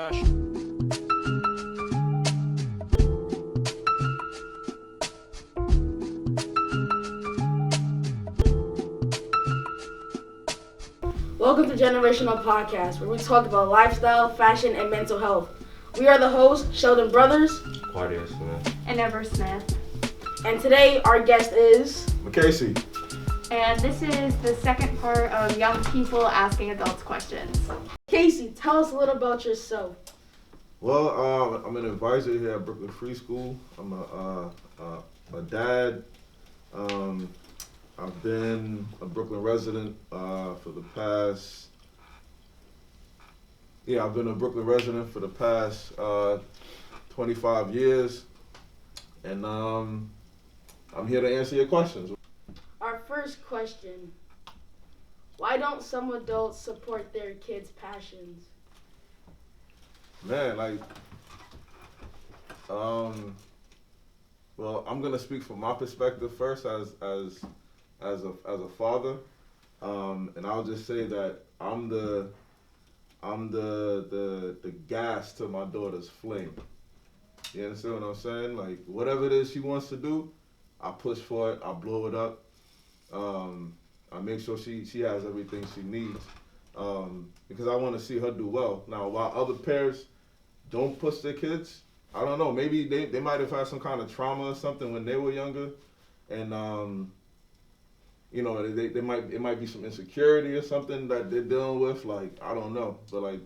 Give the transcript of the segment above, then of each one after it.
passion. Welcome to Generational Podcast, where we talk about lifestyle, fashion, and mental health. We are the hosts, Sheldon Brothers, Claudia Smith, and Ever Smith. And today our guest is Makesi. And this is the second part of Young People Asking Adults Questions. Casey, tell us a little about yourself. Well, I'm an advisor here at Brooklyn Free School. I'm a dad. I've been a Brooklyn resident for the past. Yeah, I've been a Brooklyn resident for the past 25 years, and I'm here to answer your questions. Our first question: why don't some adults support their kids' passions? Man, well, I'm gonna speak from my perspective first as a father, and I'll just say that I'm the gas to my daughter's flame. You understand what I'm saying? Like, whatever it is she wants to do, I push for it. I blow it up. I make sure she has everything she needs, because I want to see her do well. Now, while other parents don't push their kids, I don't know, maybe they might have had some kind of trauma or something when they were younger, and you know, it might be some insecurity or something that they're dealing with. Like, I don't know, but like,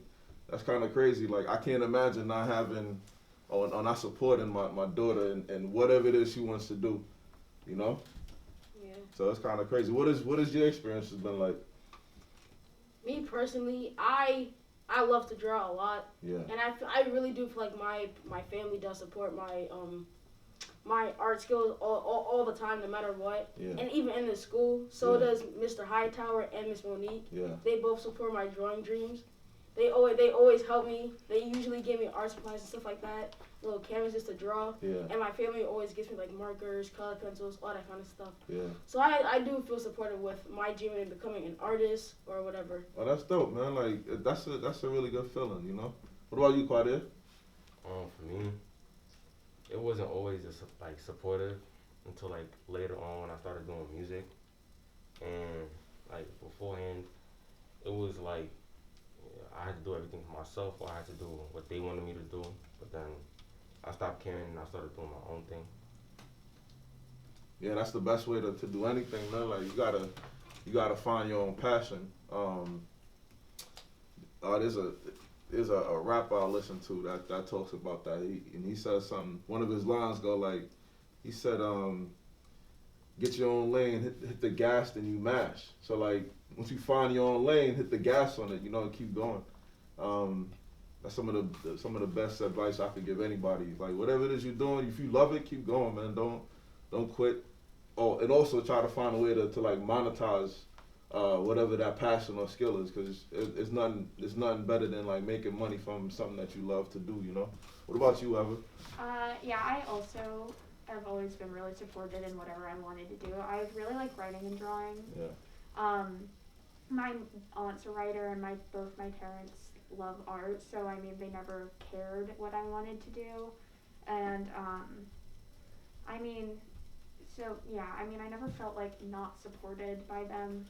that's kind of crazy. Like, I can't imagine not having or not supporting my daughter and whatever it is she wants to do, you know. Yeah. So it's kind of crazy. What is your experience has been like? Me personally, I love to draw a lot. Yeah. And I really do feel like my family does support my art skills all the time, no matter what. Yeah. And even in the school, so Yeah. does Mr. Hightower and Miss Monique. Yeah. They both support my drawing dreams. They always help me. They usually give me art supplies and stuff like that, little canvases to draw. Yeah. And my family always gives me like markers, color pencils, all that kind of stuff. Yeah. So I do feel supported with my dream in becoming an artist or whatever. Oh, that's dope, man. Like, that's a really good feeling, you know. What about you, Claudia? For me, it wasn't always like supportive until like later on when I started doing music, and like beforehand, it was like I had to do everything for myself, or I had to do what they wanted me to do. But then I stopped caring and I started doing my own thing. Yeah, that's the best way to do anything, man. Like, you gotta find your own passion. There's a rapper I listen to that talks about that. He says something. One of his lines go like, he said, "Get your own lane, hit the gas, then you mash." So like, once you find your own lane, hit the gas on it, you know, and keep going. That's some of the best advice I could give anybody. Like, whatever it is you're doing, if you love it, keep going, man. Don't quit. Oh, and also try to find a way to like monetize whatever that passion or skill is, because it's nothing better than like making money from something that you love to do, you know. What about you, Ever? Yeah, I also have always been really supported in whatever I wanted to do. I really like writing and drawing. Yeah. My aunt's a writer, and both my parents love art, so I mean, they never cared what I wanted to do, and I mean, so yeah, I mean, I never felt like not supported by them.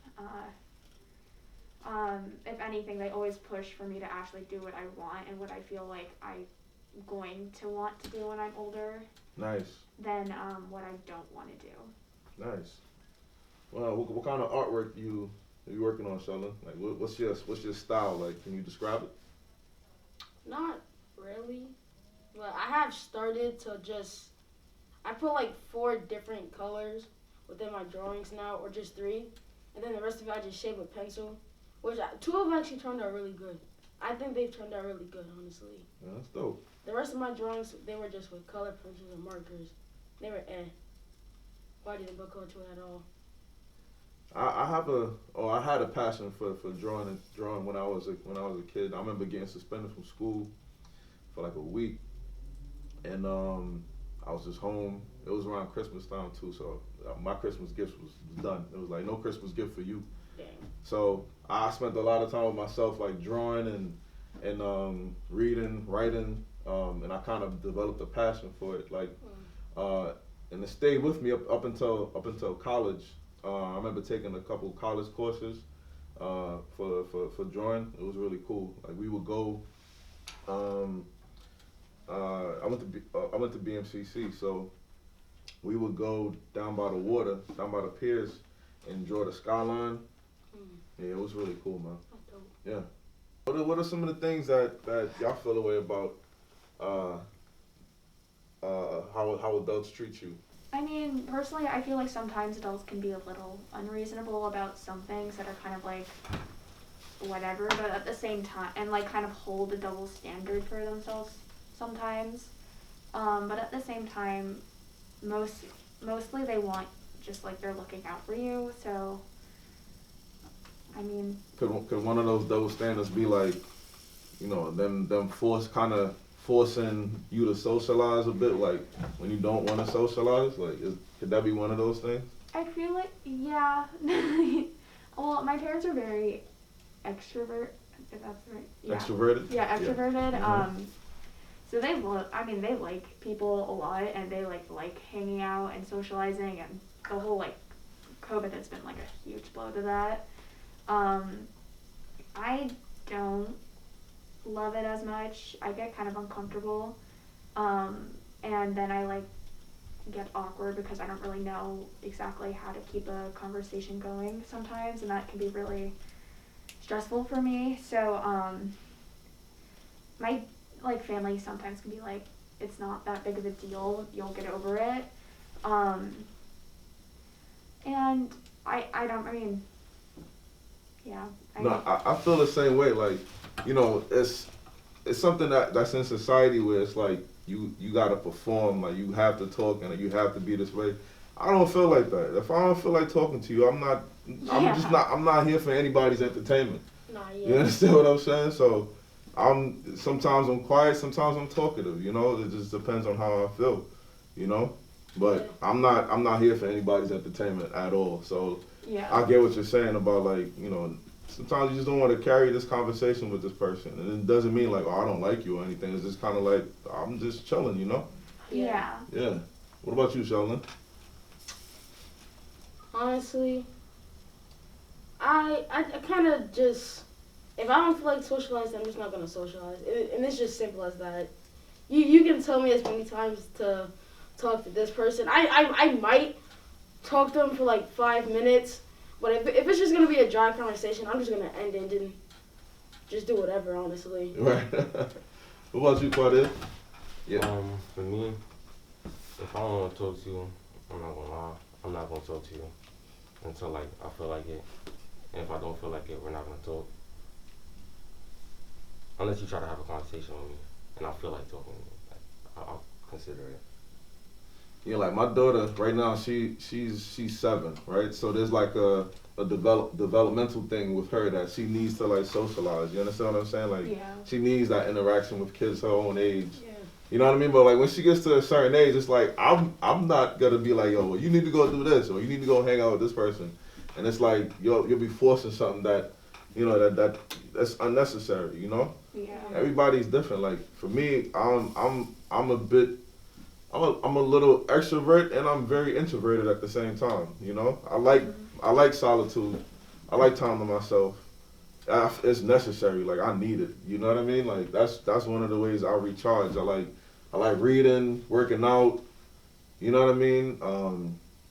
If anything, they always push for me to actually do what I want and what I feel like I'm going to want to do when I'm older. Nice. Than what I don't want to do. Nice. Well, what kind of artwork are you working on, Sheldon? Like, what's your style like? Can you describe it? Not really, but I have started to I put like 4 different colors within my drawings now, or just 3, and then the rest of it I just shape with pencil, which 2 of them actually turned out really good. I think they've turned out really good, honestly. Yeah, that's dope. The rest of my drawings, they were just with color pencils and markers. They were I didn't put color to it at all. I had a passion for drawing when I was a kid. I remember getting suspended from school for like a week, and I was just home. It was around Christmas time too, so my Christmas gift was done. It was like, no Christmas gift for you. Dang. So I spent a lot of time with myself, like drawing and reading, writing, and I kind of developed a passion for it. Like, uh, and it stayed with me up until college. I remember taking a couple college courses for drawing. It was really cool. Like we would go. Um, I went to BMCC, so we would go down by the water, down by the piers, and draw the skyline. Yeah, it was really cool, man. Yeah. What are some of the things that y'all feel the way about uh, how adults treat you? I mean, personally, I feel like sometimes adults can be a little unreasonable about some things that are kind of like whatever, but at the same time, and like kind of hold a double standard for themselves sometimes. But at the same time, mostly they want just like they're looking out for you. So, I mean, Could one of those double standards be like, them forcing you to socialize a bit, like when you don't want to socialize? Like, could that be one of those things? I feel like, yeah. Well, my parents are very extrovert, if that's right. Yeah. Extroverted? Yeah, extroverted. Yeah. So they like people a lot, and they like hanging out and socializing, and the whole like COVID has been like a huge blow to that. I don't love it as much. I get kind of uncomfortable, and then I like get awkward because I don't really know exactly how to keep a conversation going sometimes, and that can be really stressful for me. So my like family sometimes can be like, it's not that big of a deal, you'll get over it. And I mean, yeah. I feel the same way. Like, it's something that's in society where it's like you gotta perform, like you have to talk and you have to be this way. I don't feel like that. If I don't feel like talking to you, I'm not here for anybody's entertainment. Nah, You yeah. understand what I'm saying? So sometimes I'm quiet, sometimes I'm talkative, it just depends on how I feel, But I'm not here for anybody's entertainment at all. So Yeah. I get what you're saying about like, sometimes you just don't want to carry this conversation with this person. And it doesn't mean like, oh, I don't like you or anything. It's just kind of like, I'm just chilling, Yeah. Yeah. What about you, Sheldon? Honestly, I kind of just, if I don't feel like socializing, I'm just not gonna socialize, and it's just simple as that. You can tell me as many times to talk to this person. I might talk to them for like 5 minutes, but if it's just gonna be a dry conversation, I'm just gonna end it and just do whatever. Honestly. Right. What about you, Claudia? Yeah. For me, if I don't want to talk to you, I'm not gonna lie. I'm not gonna talk to you until like I feel like it. And if I don't feel like it, we're not gonna talk. Unless you try to have a conversation with me, and I feel like talking, I'll consider it. Yeah, like my daughter right now, she's 7, right? So there's like a developmental thing with her that she needs to like socialize. You understand what I'm saying? Like Yeah. she needs that interaction with kids her own age. Yeah. You know what I mean? But like when she gets to a certain age, it's like I'm not gonna be like, yo, well, you need to go do this or you need to go hang out with this person, and it's like you'll be forcing something that, that's unnecessary. Yeah. Everybody's different. Like for me, I'm a little extrovert and I'm very introverted at the same time. I like solitude. I like time to myself. It's necessary. Like I need it. You know what I mean? Like that's one of the ways I recharge. I like reading, working out. You know what I mean?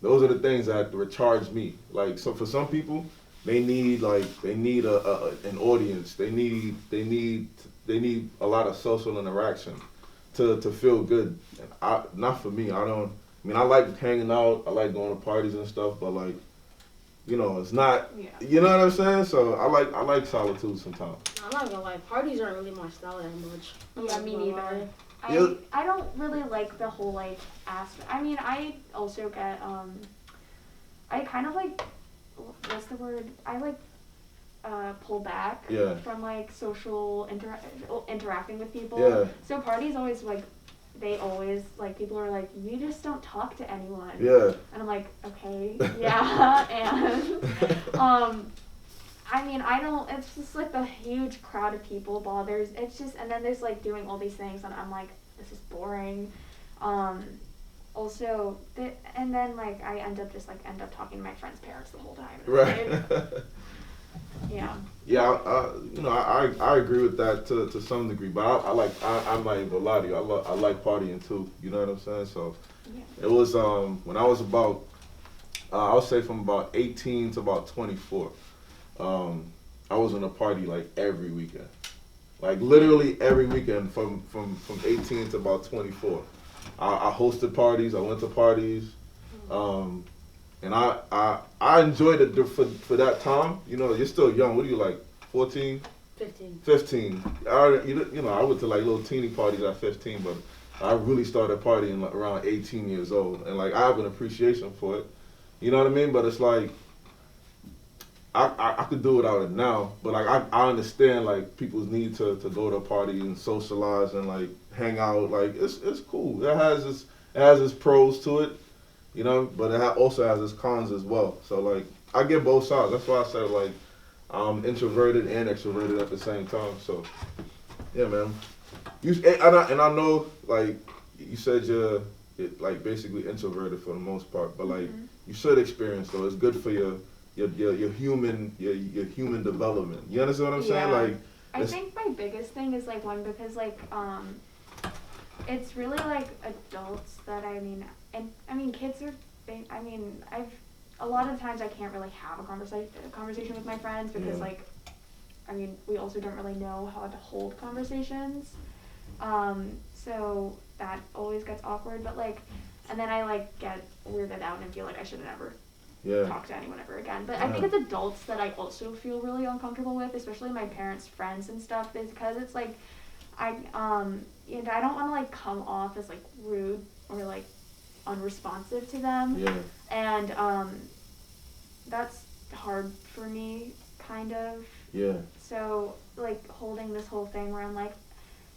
Those are the things that recharge me. Like so for some people, they need an audience. They need a lot of social interaction to feel good. And not for me. I like hanging out. I like going to parties and stuff. But like, it's not. Yeah. You know what I'm saying? So I like solitude sometimes. I'm not gonna lie, parties aren't really my style that much. I'm Yeah, not me gonna neither. lie. Yeah. I don't really like the whole like aspect. I mean, I also get I kind of like, what's the word? I like pull back Yeah. from like social interacting with people. Yeah. So parties always like, they always like, people are like, you just don't talk to anyone. Yeah. And I'm like, okay, yeah, and I mean, I don't. It's just like the huge crowd of people bothers. It's just, and then there's like doing all these things, and I'm like, this is boring. Um, Also, and then like I end up talking to my friend's parents the whole time. Right. Yeah. Yeah, I agree with that to some degree, but I'm not even gonna lie to you. I like partying too. You know what I'm saying? So Yeah. it was when I was about I would say from about 18 to about 24. I was in a party like every weekend, like literally every weekend from 18 to about 24. I hosted parties. I went to parties. Um, and I enjoyed it for that time. You know, you're still young. What are you like, 14? 15. 15. I went to like little teeny parties at 15, but I really started partying like around 18 years old, and like I have an appreciation for it. You know what I mean? But it's like I could do without it now, but like I understand like people's need to go to a party and socialize and like hang out. Like it's cool. It has its pros to it, you know, but it also has its cons as well. So like I get both sides. That's why I said like I'm introverted and extroverted at the same time. So yeah, man. And I know like you said like basically introverted for the most part, but like you should experience though. It's good for your human development. You understand what I'm saying? Yeah. Like I think my biggest thing is like one because like it's really like adults that I mean kids are I mean I've a lot of times I can't really have a conversation with my friends because Yeah. like I mean we also don't really know how to hold conversations, so that always gets awkward, but like and then I like get weirded out and feel like I should never Yeah. talk to anyone ever again. But I think it's adults that I also feel really uncomfortable with, especially my parents' friends and stuff, is because it's like I and I don't want to like come off as like rude or like unresponsive to them. Yeah. And that's hard for me kind of. Yeah. So like holding this whole thing where I'm like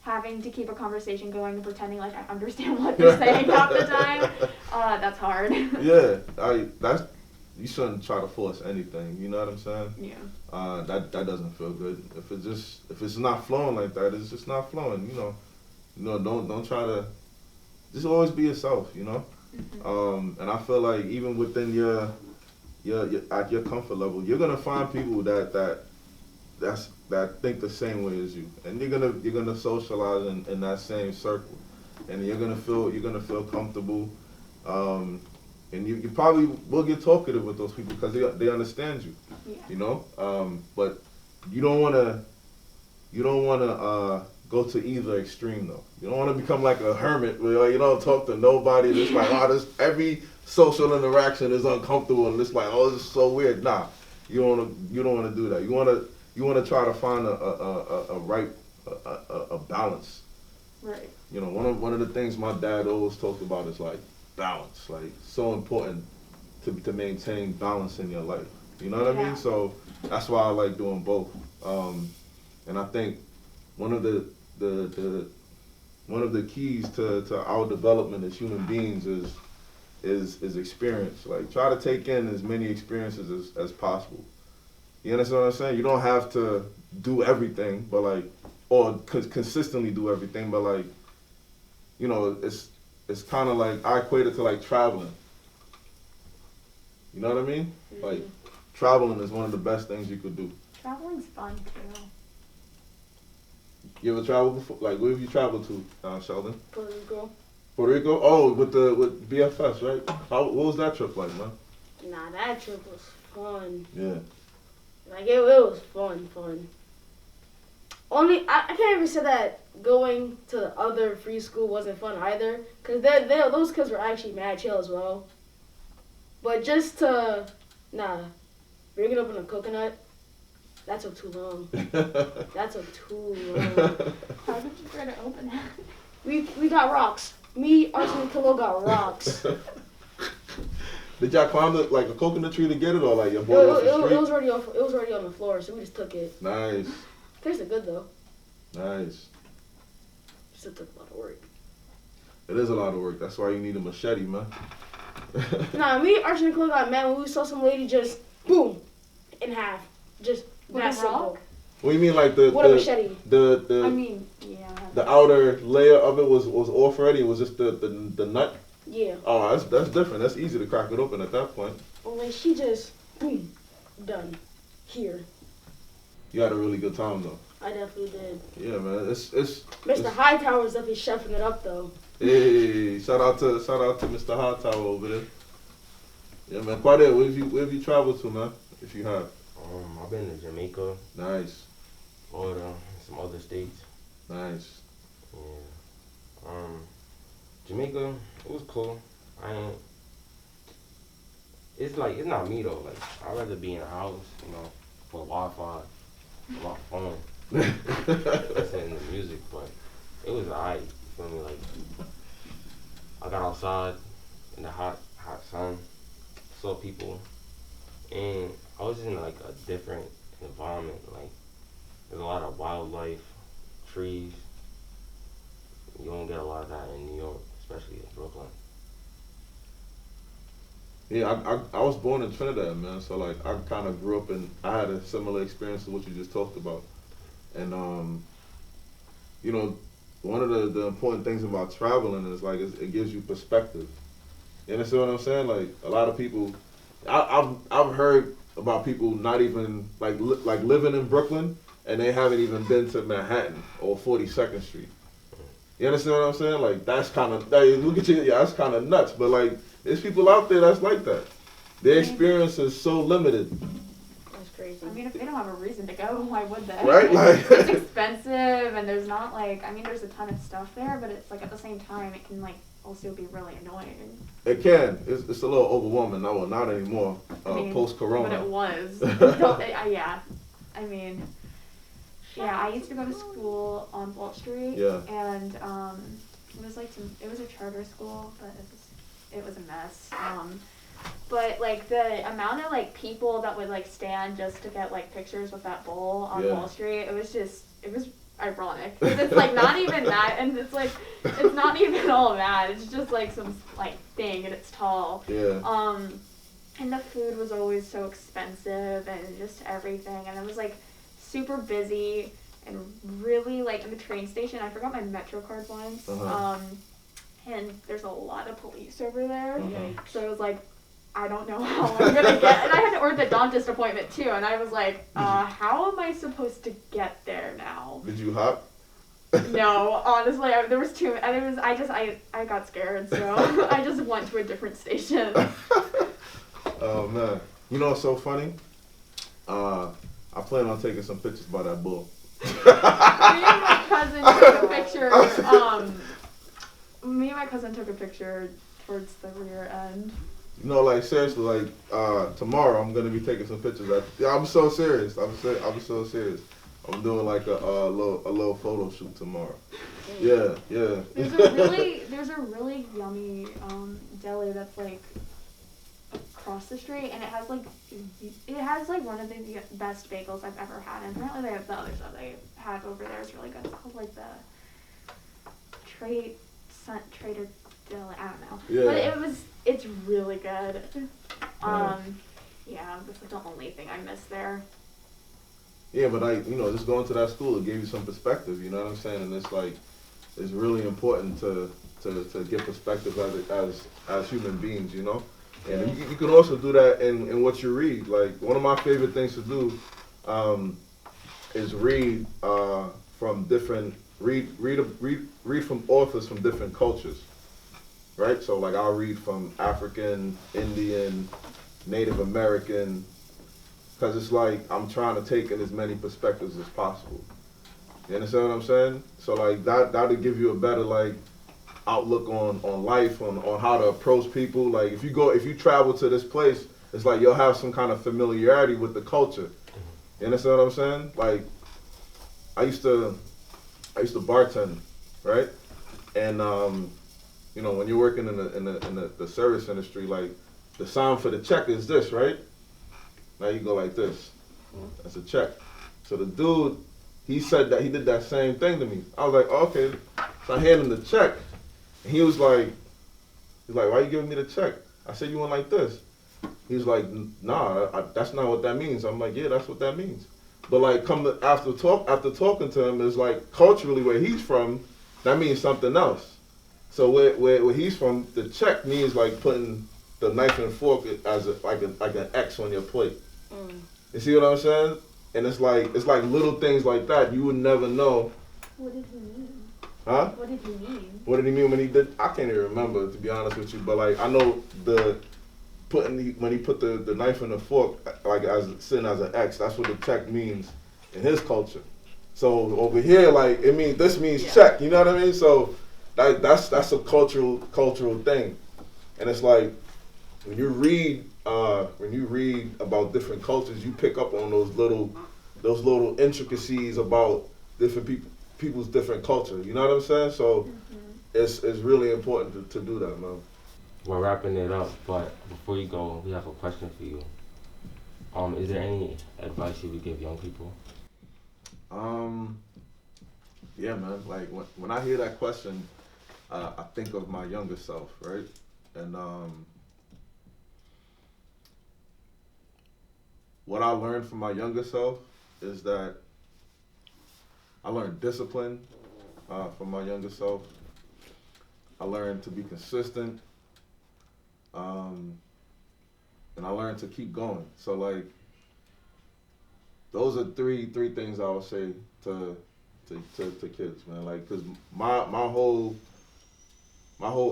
having to keep a conversation going and pretending like I understand what they're saying half the time, that's hard. Yeah. You shouldn't try to force anything. You know what I'm saying? Yeah. That doesn't feel good. If it's not flowing like that, it's just not flowing. You know. Don't try to. Just always be yourself. You know. Mm-hmm. And I feel like even within your at your comfort level, you're gonna find people that think the same way as you, and you're gonna socialize in that same circle, and you're gonna feel comfortable. And you probably will get talkative with those people because they understand you, Yeah. you know. But you don't wanna go to either extreme though. You don't wanna become like a hermit where you don't talk to nobody. And it's like every social interaction is uncomfortable and it's like this is so weird. Nah, you don't wanna do that. You wanna try to find a right a balance. Right. You know, one of the things my dad always talked about is like balance, like so important to maintain balance in your life. You know what I Yeah. mean? So that's why I like doing both. And I think one of the one of the keys to our development as human beings is experience. Like try to take in as many experiences as possible. You understand what I'm saying? You don't have to do everything, but like or consistently do everything, but like you know, it's kind of like I equate it to like traveling. You know what I mean? Mm-hmm. Like traveling is one of the best things you could do. Traveling's fun too. You ever traveled before? Like where have you traveled to, Sheldon? Puerto Rico. Puerto Rico? Oh, with BFS, right? What was that trip like, man? Nah, that trip was fun. Yeah. Like it was fun. Only I can't even say that going to other free school wasn't fun either, cause those kids were actually mad chill as well. But just to bring it up in a coconut, that took too long. That took too long. How did you try to open it? We got rocks. Me, Archie, and Kilo got rocks. Did y'all climb like a coconut tree to get it, or like your It, boy off the it, street? it was already on the floor, so we just took it. Nice, Tasted good though. nice. Still took a lot of work. It is a lot of work. That's why you need a machete, man. Nah, me, Archie, and Kilo got mad when we saw some lady just boom in half, just With That a simple. rock? What do you mean, like the With a machete. the I mean, yeah. the outer layer of it was off already? It was just the nut? Yeah. Oh, that's different. That's easy to crack it open at that point. Only she just done here. You had a really good time though. I definitely did. Yeah, man. It's Mr. Hightower's definitely chefing it up though. hey, shout out to Mr. Hightower over there. Yeah, man. Quade, where have you traveled to, man? If you have. I've been to Jamaica, Nice, Florida, and some other states. nice. Yeah. Jamaica, it was cool. I ain't. It's like it's not me though. Like I'd rather be in a house, you know, with Wi-Fi, with my phone, listening to music. But it was alright. You feel me? Like I got outside in the hot sun, saw people, and I was in like a different environment. Like there's a lot of wildlife, trees. You don't get a lot of that in New York, especially in Brooklyn. Yeah, I was born in Trinidad, man. So like I kind of grew up I had a similar experience to what you just talked about, and you know, one of the important things about traveling is like it gives you perspective. You understand what I'm saying? Like a lot of people, I've heard about people not even like living in Brooklyn and they haven't even been to Manhattan or 42nd Street. You understand what I'm saying? Like that's kind of look at you, yeah, that's kind of nuts. But like there's people out there that's like that. Their experience is so limited. That's crazy. I mean, if they don't have a reason to go, why would they? Right? Like It's expensive, and there's not like, I mean, there's a ton of stuff there, but it's like at the same time, it can like also be really annoying. it can. It's a little overwhelming. No, well, not anymore. I mean, Post Corona. But it was. Yeah. I mean, yeah, I used to go to school on Wall Street. Yeah. And it was like it was a charter school, but it was a mess. But like the amount of like people that would like stand just to get like pictures with that bull on Yeah. Wall Street, it was ironic. 'Cause it's like not even that, and it's like it's not even all that. It's just like some like thing, and it's tall. Yeah. And the food was always so expensive, and just everything, and it was like super busy and really like in the train station. I forgot my Metro card once. Uh-huh. And there's a lot of police over there, Uh-huh. so it was like, I don't know how I'm gonna get. And I had an orthodontist appointment too, and I was like, how am I supposed to get there now? Did you hop? No, honestly, there was too. And it was. I got scared, so I just went to a different station. Oh man, you know what's so funny? I plan on taking some pictures by that bull. Me and my cousin took a picture towards the rear end. You know, like seriously, like tomorrow I'm gonna be taking some pictures. I'm so serious. I'm so serious. I'm doing like a little photo shoot tomorrow. Yeah. There's a really yummy deli that's like across the street, and it has like one of the best bagels I've ever had. And apparently they have the other stuff they have over there is really good. It's called like the Trader Deli. I don't know. Yeah. But it's really good. Yeah, that's like the only thing I miss there. Yeah, but just going to that school, it gave you some perspective. You know what I'm saying? And it's like, it's really important to get perspective as human beings. You know, and you can also do that in what you read. Like one of my favorite things to do is read from different read from authors from different cultures. Right? So like I'll read from African, Indian, Native American, because it's like I'm trying to take in as many perspectives as possible. You understand what I'm saying? So like that'll give you a better like outlook on life, on how to approach people. Like if you travel to this place, it's like you'll have some kind of familiarity with the culture. You understand what I'm saying? Like I used to bartend, right? And when you're working in the service industry, like the sound for the check is this, right? Now you go like this. That's a check. So the dude, he said that he did that same thing to me. I was like, oh, okay. So I handed him the check. And he was like, why you giving me the check? I said, you went like this. He was like, nah, that's not what that means. I'm like, yeah, that's what that means. But like after talking to him, is like culturally where he's from, that means something else. So where he's from, the check means like putting the knife and fork as like an X on your plate. Mm. You see what I'm saying? And it's like little things like that you would never know. What did he mean? Huh? What did he mean? What did he mean when he did? I can't even remember, to be honest with you. But like I know when he put the knife and the fork like as sitting as an X, that's what the check means in his culture. So over here, like this means check. You know what I mean? So that's a cultural thing, and it's like when you read about different cultures, you pick up on those little intricacies about different people's different culture. You know what I'm saying? So it's really important to do that, man. We're wrapping it up, but before you go, we have a question for you. Is there any advice you would give young people? Yeah, man. Like when I hear that question, I think of my younger self, right? And what I learned from my younger self is that I learned discipline from my younger self. I learned to be consistent, and I learned to keep going. So like, those are three things I would say to kids, man. Like, cause my whole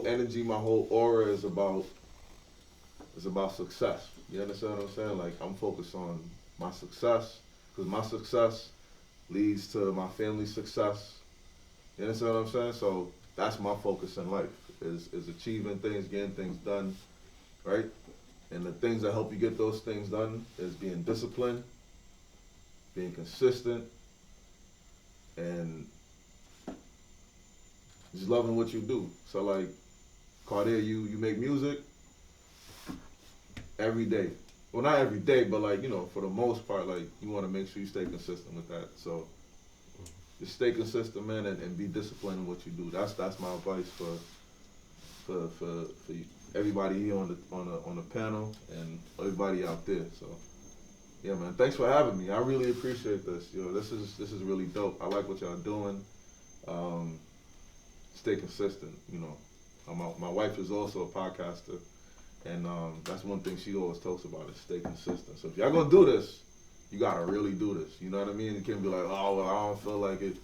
energy, my whole aura is about success. You understand what I'm saying? Like, I'm focused on my success, cause my success leads to my family's success. You understand what I'm saying? So that's my focus in life is achieving things, getting things done, right? And the things that help you get those things done is being disciplined, being consistent, and just loving what you do. So like, Cartier, you make music every day. Well, not every day, but like, for the most part, like, you want to make sure you stay consistent with that. So just stay consistent, man, and be disciplined in what you do. That's my advice for everybody here on the panel and everybody out there. So yeah, man, thanks for having me. I really appreciate this. This is really dope. I like what y'all doing. Stay consistent. My wife is also a podcaster, and that's one thing she always talks about is stay consistent. So if y'all gonna do this, you gotta really do this. You know what I mean? You can't be like, oh, well, I don't feel like it.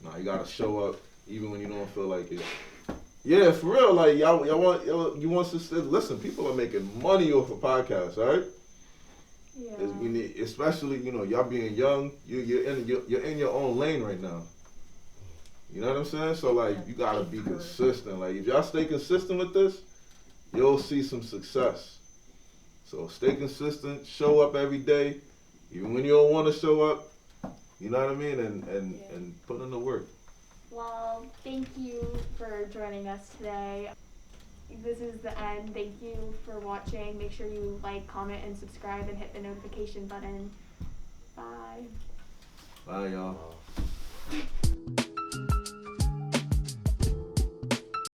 No, you gotta show up even when you don't feel like it. Yeah, for real. Like you want to listen. People are making money off of podcasts, all right? Yeah. Especially y'all being young, you're in your own lane right now. You know what I'm saying? So like you gotta be consistent. Like if y'all stay consistent with this, you'll see some success. So stay consistent, show up every day, even when you don't want to show up. You know what I mean? And put in the work. Well, thank you for joining us today. This is the end. Thank you for watching. Make sure you like, comment, and subscribe, and hit the notification button. Bye. Bye, y'all.